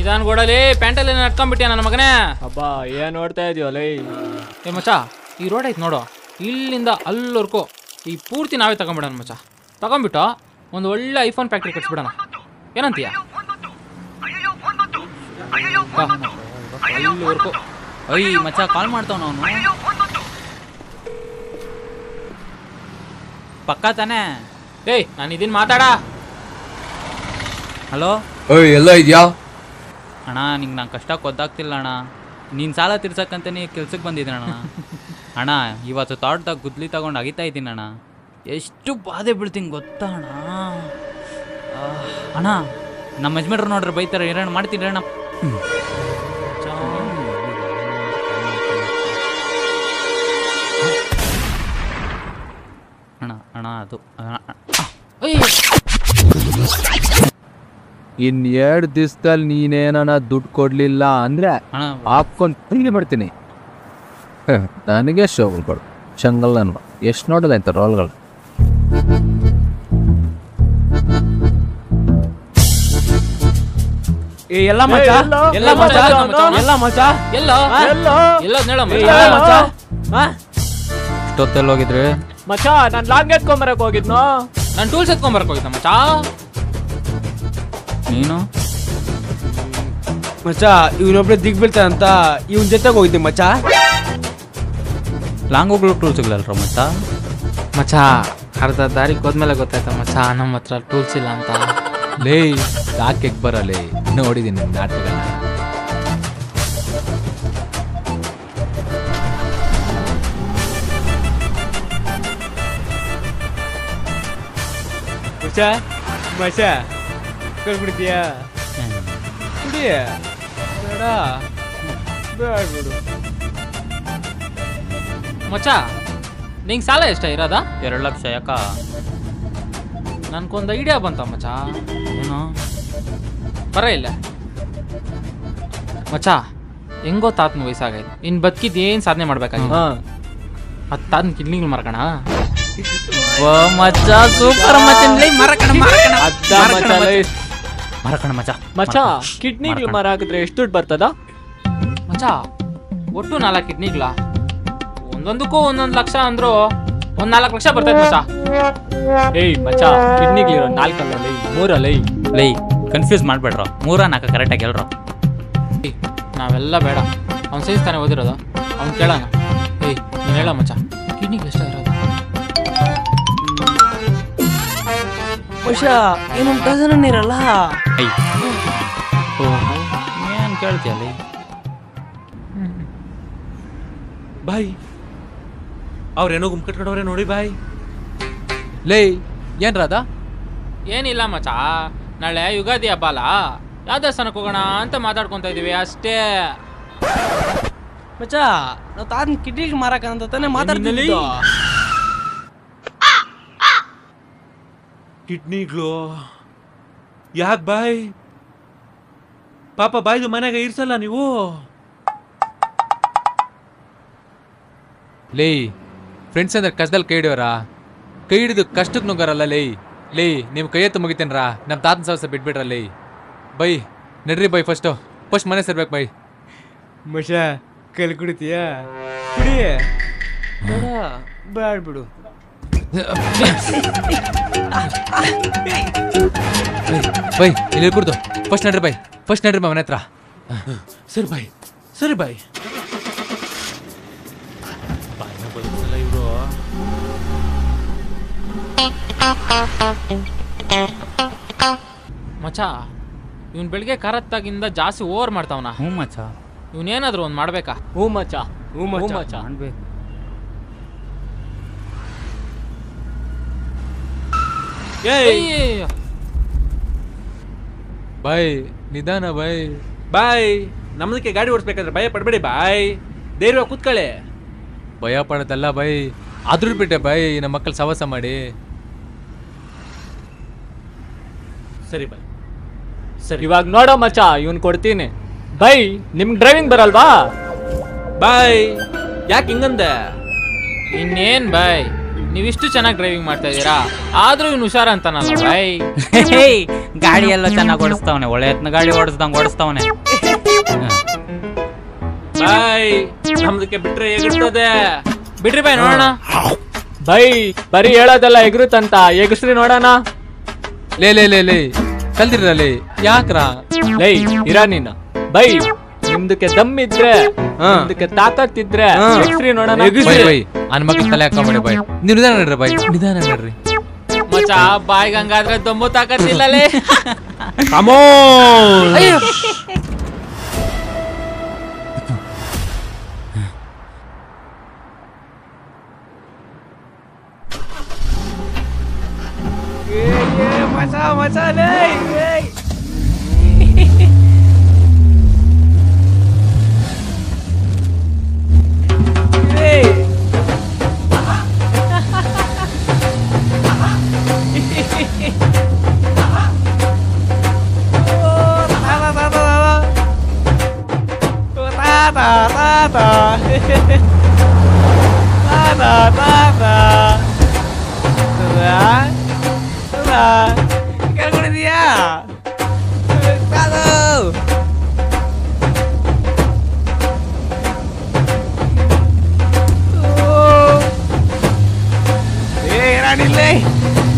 ನಿಧಾನ ಗೋಡಲಿ ಪ್ಯಾಂಟಲ್ಲಿ ನಟ್ಕೊಂಡ್ಬಿಟ್ಟಿಯ ನನ್ನ ಮಗನೇ. ಅಬ್ಬಾ ಏನ್ ನೋಡ್ತಾ ಇದೀವಲ್ಲ. ಏ ಮಚ್ಚ, ಈ ರೋಡ್ ಐತೆ ನೋಡು, ಇಲ್ಲಿಂದ ಅಲ್ಲವರೆಗೂ ಈ ಪೂರ್ತಿ ನಾವೇ ತಗೊಂಡ್ಬಿಡೋಣ ಮಚ್ಚ. ತಗೊಂಡ್ಬಿಟ್ಟು ಒಂದು ಒಳ್ಳೆ ಐಫೋನ್ ಫ್ಯಾಕ್ಟ್ರಿ ಕಟ್ಸ್ಬಿಡೋಣ, ಏನಂತೀಯ? ಅಲ್ಲಿವರೆಗೂ ಅಯ್ಯ ಮಚ್ಚ ಕಾಲ್ ಮಾಡ್ತಾವ ಅವನು. ಪಕ್ಕ ತಾನೆ? ಏಯ್ ನಾನು ಇದೀನಿ, ಮಾತಾಡ. ಹಲೋ ಎಲ್ಲ ಇದೆಯಾ ಅಣ್ಣ? ನಿಂಗೆ ನಂಗೆ ಕಷ್ಟ ಗೊತ್ತಾಗ್ತಿಲ್ಲ ಅಣ್ಣ. ನೀನು ಸಾಲ ತೀರ್ಸಕ್ಕಂತಾನೆ ಕೆಲ್ಸಕ್ಕೆ ಬಂದಿದ್ದೀನಿ ಅಣ್ಣ. ಅಣ್ಣ ಇವತ್ತು ತೋಟದಾಗ ಗುದ್ಲಿ ತಗೊಂಡು ಅಗಿತಾ ಇದ್ದೀನಿ ಅಣ್ಣ. ಎಷ್ಟು ಬಾಧೆ ಬೀಳ್ತೀನಿ ಗೊತ್ತಾ ಅಣ್ಣ. ಅಣ್ಣ ನಮ್ಮ ಯಜಮಾನ್ರು ನೋಡ್ರಿ ಬೈತಾರೆ, ಏನೇನು ಮಾಡ್ತೀನಿ ಅಣ್ಣ. ಅಣ್ಣ ಅಣ್ಣ ಅದು ಇನ್2 ದಿವಸದಲ್ಲಿ ನೀನೇನ ದುಡ್ಡು ಕೊಡ್ಲಿಲ್ಲ ಅಂದ್ರೆ ಹಾಕೊಂಡು ತಿಂಗಿ ಬಿಡ್ತೀನಿ. ನನಗೆ ಶೋಗಳು ಕೊಡು ಶಂಗಲ್ ನನ್ವ. ಎಷ್ಟು ನೋಡೋದ ಆಯ್ತು ರೋಲ್ಗಳು. ಎಲ್ಲ ಮಚ್ಚ ಎಲ್ಲ ಮಚ್ಚ ಎಲ್ಲ ಮಚ್ಚ ಎಲ್ಲ ಎಲ್ಲ ಮಚ್ಚ. ಇಷ್ಟೊತ್ತಲ್ಲಿ ಹೋಗಿದ್ರಿ ಮಚ್ಚ? ನಾನು ಲಾಂಗ್ ಎತ್ಕೊಂಬರಕ್ ಹೋಗಿದ್ನೋ. ನಾನು ಟೂಲ್ಸ್ ಎತ್ಕೊಂಬರಕ್ ಹೋಗಿದ್ದ ಮಚ್ಚ. ನೀನು ಮಚ್ಚ ಇವನೊಬ್ಳೆ ದಿಗ್ ಬೀಳ್ತಾ ಅಂತ ಇವನ್ ಜೊತೆಗೆ ಹೋಗಿದ್ದೆ ಮಚ್ಚ. ಲಾಂಗ್ ಹೋಗ್ಲು ಟೂಲ್ ಸಿಗ್ಲಲ್ರ ಮಚ್ಚ? ಮಚ್ಚ ಅರ್ಧ ದಾರಿಗೆ ಹೋದ್ಮೇಲೆ ಗೊತ್ತಾಯ್ತ ಮಚ್ಚ ನಮ್ಮ ಹತ್ರ ಟೂಲ್ಸ್ ಇಲ್ಲ ಅಂತ. ಲೇ ಯಾಕೆ ಬರಲೇ ನೋಡಿದ್ದೀನಿ ನಾಟಕಗಳನ್ನ. ಮಚ್ಚ ಮಚ್ಚ ಕಳ್ಬಿಡ್ತೀಯ? ಕುಡಿಯ ಬೇಡ ಬೇಡ ಬಿಡು ಮಚ್ಚ. ನಿಂಗೆ ಸಾಲ ಎಷ್ಟ ಇರೋದ? 2 ಲಕ್ಷ. ಯಾಕ? ನನ್ಗೊಂದು ಐಡಿಯಾ ಬಂತ ಮಚ್ಚ. ಏನು? ಬರ ಇಲ್ಲ ಮಚ್ಚ. ಹೆಂಗೋ ತಾತನ ವಯಸ್ಸಾಗೈತೆ, ಇನ್ ಬದುಕಿದ್ ಏನ್ ಸಾಧನೆ ಮಾಡ್ಬೇಕಾಗಿಲ್ಲ. ತಾತನ ಕಿಡ್ನಿಗಳು ಮರಕಣ. ಮಚ್ಚ ಸೂಪರ್ ಮಚ್ಚ. ಮರಕಣ ಮಚ್ಚ. ಮಚ್ಚ ಕಿಡ್ನಿಗಳು ಮರ ಹಾಕಿದ್ರೆ ಎಷ್ಟು ದುಡ್ಡು ಬರ್ತದ ಮಚ್ಚ? ಒಟ್ಟು 4 ಕಿಡ್ನಿಗಳ, ಒಂದೊಂದಕ್ಕೂ 1 ಲಕ್ಷ ಅಂದ್ರು 4 ಲಕ್ಷ ಬರ್ತೈತೆ ಮಚ್ಚ. ಏಯ್ ಮಚ್ಚ, ಕಿಡ್ನಿಗಳಿರೋ 4 ಅಲ್ಲ, 3 ಅಲ್ಲ. ಲೈ ಕನ್ಫ್ಯೂಸ್ ಮಾಡ್ಬೇಡ್ರ, 3 4 ಕರೆಕ್ಟಾಗಿ ಹೇಳ್ರ. ನಾವೆಲ್ಲ ಬೇಡ, ಅವ್ನು ಸೈನ್ಸ್ ತಾನೇ ಓದಿರೋದು, ಅವ್ನು ಕೇಳೋಣ. ಏಯ್ ನೀನು ಹೇಳ ಮಚ್ಚ, ಕಿಡ್ನಿಗೆ ಎಷ್ಟ ಇರೋದು? ಮಚ್ಚ ಇನ್ನೊಂದು ಡಜನ್ ಇರಲ್ಲ. ಏನ್ ಕೇಳ್ತೀಯಲ್ಲ ಬಾಯ್? ಅವ್ರೇನೋ ಗುಮ್ಕಟ್ಕೊಂಡವ್ರೆ ನೋಡಿ ಬಾಯ್. ಲೇ ಏನ್ರಾದ? ಏನಿಲ್ಲ ಮಚ್ಚ, ನಾಳೆ ಯುಗಾದಿ ಹಬ್ಬ ಅಲ್ಲ, ಯಾವ ದೇವಸ್ಥಾನಕ್ಕೆ ಹೋಗೋಣ ಅಂತ ಮಾತಾಡ್ಕೊತಾ ಇದೀವಿ ಅಷ್ಟೇ. ಮಚ್ಚ ನಾವು ತಾತನ ಕಿಡ್ನಿಗೆ ಮಾರಾಕಂತ ತಾನೇ ಮಾತಾಡ್ತಿದ್ವಿ. ಕಿಡ್ನಿಗಳು ಯಾಕೆ ಬಾಯ್? ಪಾಪ ಬಾಯ್ದು ಮನೆಗೆ ಇರ್ಸಲ್ಲ ನೀವು? ಲೇ ಫ್ರೆಂಡ್ಸ್ ಅಂದ್ರೆ ಕಷ್ಟದಲ್ಲಿ ಕೈ ಹಿಡಿಯೋರ, ಕೈ ಹಿಡಿದು ಕಷ್ಟಕ್ಕೆ ನುಗ್ಗಾರಲ್ಲ. ಲೇ ನೀವು ಕೈ ಎತ್ತು ಮುಗಿತೇನ್ರಾ? ನಮ್ಮ ತಾತನ ಸವಸ ಬಿಟ್ಬಿಡ್ರ. ಲೇ ಬೈ ನಡ್ರಿ ಬೈ, ಫಸ್ಟ್ ಮನೆ ಸೇರ್ಬೇಕು ಬೈ. ಮಚ್ಚ ಕಲ್ ಕುಡಿತೀಯ? ಕುಡಿಯ ಬೇಡ ಬೇಡ ಬಿಡು. ಬೈ ಇಲ್ಲಿ ಕುಡ್ದು ಫಸ್ಟ್ ನಡ್ರಿ ಬೈ, ಫಸ್ಟ್ ನಡ್ರಿ ಮನೆ ಹತ್ರ. ಸರಿ ಬಾಯ್, ಸರಿ ಬಾಯ್. ಬಾಯ್ನ ಬದುಕಲ್ಲ ಇವರು. ಮಚ್ಚ ಇವ್ನು ಬೆಳಿಗ್ಗೆ ಕರತ್ತಾಗಿಂದ ಜಾಸ್ತಿ ಓವರ್ ಮಾಡ್ತಾವನ. ಹ್ಞೂ ಮಚ್ಚ. ಇವನೇನಾದ್ರು ಒಂದು ಮಾಡ್ಬೇಕಾ? ಹ್ಞೂ ಮಚ್ಚ, ಹ್ಞೂ ಮಚ್ಚ ಮಾಡ್ಬೇಕು. ಬಾಯ್ ನಿಧಾನ ಬಾಯ್. ಬಾಯ್ ನಮ್ಮದಕ್ಕೆ ಗಾಡಿ ಓಡಿಸ್ಬೇಕಾದ್ರೆ ಭಯ ಪಡ್ಬೇಡಿ ಬಾಯ್, ಧೈರ್ಯ ಕೂತ್ಕೊಳ್ಳಿ. ಭಯ ಪಡೋದಲ್ಲ ಬೈ, ಆದ್ರೂ ಬಿಟ್ಟೆ ಬೈ ನಮ್ಮ ಮಕ್ಕಳು ಸವಾಸ ಮಾಡಿ. ಸರಿ ಬಾಯ್, ಸರಿ. ಇವಾಗ ನೋಡೋ ಮಚ್ಚ, ಇವನ್ ಕೊಡ್ತೀನಿ. ಬೈ ನಿಮ್ಗೆ ಡ್ರೈವಿಂಗ್ ಬರಲ್ವಾ? ಬಾಯ್ ಯಾಕೆ ಹಿಂಗಂದೆ? ಇನ್ನೇನ್ ಬಾಯ್, ನೀವಿಷ್ಟು ಚೆನ್ನಾಗಿ ಡ್ರೈವಿಂಗ್ ಮಾಡ್ತಾ ಇದ್ದೀರಾ, ಆದ್ರೂ ಇವ್ನು ಹುಷಾರ ಅಂತಾನಲ್ಲ ಬೈ. ಗಾಡಿ ಎಲ್ಲ ಚೆನ್ನಾಗಿ ಓಡಿಸ್ತಾವನೆ, ಒಳ್ಳೆ ಎತ್ನ ಗಾಡಿ ಓಡಿಸ್ದಂಗೆ ಓಡಿಸ್ತಾವನೆ. ಬಾಯ್ ನಮ್ದಕ್ಕೆ ಬಿಟ್ರೆ ಎಗಿರ್ತದೆ. ಬಿಡ್ರಿ ಬೈ ನೋಡೋಣ. ಬೈ ಬರೀ ಹೇಳೋದೆಲ್ಲ ಎಗ್ರುತ್ತಂತ, ಎಗಸ್ರಿ ನೋಡೋಣ. ಲೇ ಲೇ ಲೇ ಲೇ ಕಲ್ದಿರಲೇ ಯಾಕ್ರಾ? ಲೈ ಇರ ನೀನು. ಬೈ ನಿಮ್ದಕ್ಕೆ ದಮ್ ಇದ್ರೆ, ನಿಮ್ದಕ್ಕೆ ತಾಕತ್ತಿದ್ರೆ ಎಗಸ್ರಿ ನೋಡೋಣ. ಬೈ ಬೈ ಅನ್ ಮಕ್ಳು ತಲೆ ಹಾಕೊಂಬೇಡಿ ಬೈ. ನೀವು ನಿಧಾನ ನಡ್ರಿ ಬೈ, ನಿಧಾನ ನಡ್ರಿ. ಮಚ್ಚ ಬಾಯ್ಗೆ ಹಂಗಾದ್ರೆ ದಮ್ಮು ತಾಕತ್ತಿಲ್ಲಲೇ. ಅಯ್ಯೋ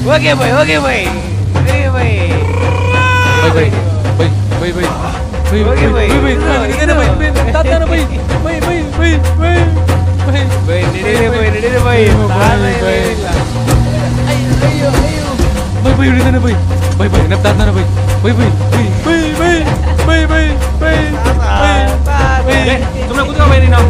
ಹೋಗಿ ಬೈ ಹೋಗಿ bye bye bye bye bye bye bye ಹೋಗಿ ಬೈ ನಿಧಾನ ಬೈ ತಾತನ bye bye bye bye bye bye bye ನಡೀರಿ ಬೈ ಅಯ್ಯೋ ಬೈ ಬೈ ನಿಧಾನ ಬೈ ಬೈ ಬೈ ನಮ್ಮ ತಾತನ bye bye bye bye bye bye bye bye bye ಸುಮ್ಮನೆ ಕೂತ್ಕೋ ಬೈ ನೀನು.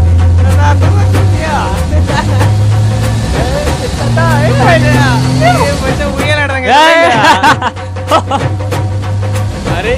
ಅರೆ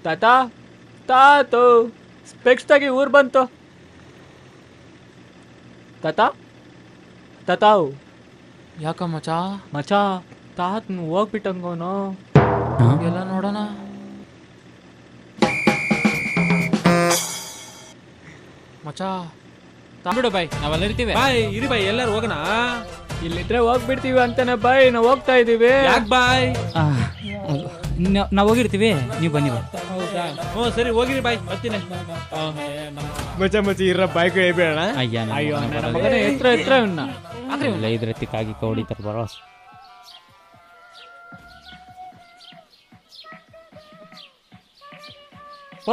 ತಾತ ತಾತು ಸ್ಪೆಕ್ಸ್ ತಾಗಿ ಊರ್ ಬಂತು. ತಾತ ತಾತಾವ್ ಯಾಕ ಮಚ್ಚ ಮಚ ತಾತ್ ಹೋಗ್ಬಿಟ್ಟಂಗೋನು. ಎಲ್ಲ ನೋಡೋಣ. ಮಚ್ಚ ತಂಬಿಡು ಬೈ, ನಾವೆಲ್ಲ ಇರ್ತೀವಿ. ಬಾಯ್ ಇರಿ ಬಾಯ್, ಎಲ್ಲರೂ ಹೋಗೋಣ. ಇಲ್ಲಿದ್ರೆ ಹೋಗ್ಬಿಡ್ತೀವಿ ಅಂತಾನೆ ಬೈ, ನಾವು ಹೋಗ್ತಾ ಇದೀವಿ. ಯಾಕೆ ಬಾಯ್? ನಾವು ಹೋಗಿರ್ತೀವಿ, ನೀವು ಬನ್ನಿ ಬಾ. ಹೌದಾ? ಹ್ಞೂ ಸರಿ ಹೋಗಿರಿ ಬಾಯ್, ಬರ್ತೀನಿ. ಮಚ್ಚ ಇರ ಬಾಯ್ಕ ಬೇಡ. ಅಯ್ಯ ಅಯ್ಯೋ ನನ್ನ ಮಗನೇ ಎತ್ರ ಇವನ್ನ. ಎಲ್ಲ ಇದ್ರತ್ತಿಕ್ಕಾಗಿ ಹೊಡಿತಾರೆ ಬರೋ.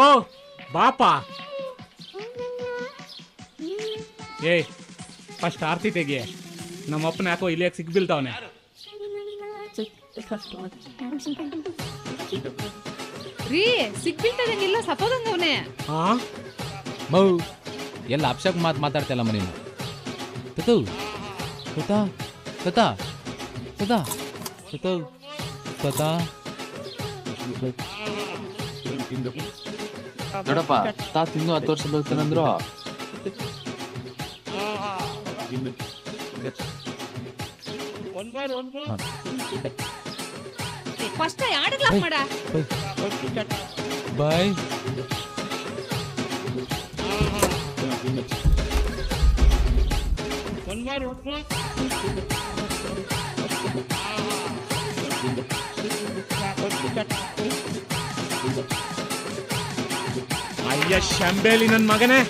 ಓ ಬಾಪ ಏಯ್ ಫಸ್ಟ್ ಆರ್ತಿ ತೆಗಿ. ನಮ್ಮಪ್ಪನ ಯಾಕೋ ಇಲ್ಲಿ ಸಿಗ್ಬಿಲ್ತಾವನೆ. ರೀ ಸಿಗ್ಬಿಲ್ತದಂಗಿಲ್ಲ ಸಪೋದಂಗವನೆ. ಹಾ ಮೌ ಎಲ್ಲ ಅಪ್ಶಕ್ ಮಾತಾಡ್ತಿಲ್ಲ ಮನೇನು. ತತು ತತಾ ತತಾ ತತಾ ತತು ತತಾ ನೋಡಪ್ಪ ತಾತ ಇನ್ನೂ 10 ವರ್ಷ ಹೋಗ್ತಾನಂದ್ರು. ಫಸ್ಟ್ ಎರಡು ಗ್ಲಾಸ್ ಮಾಡ. ಬಾಯ್ ಅಯ್ಯ ಶಂಬೇಲಿ ನನ್ ಮಗನೇ.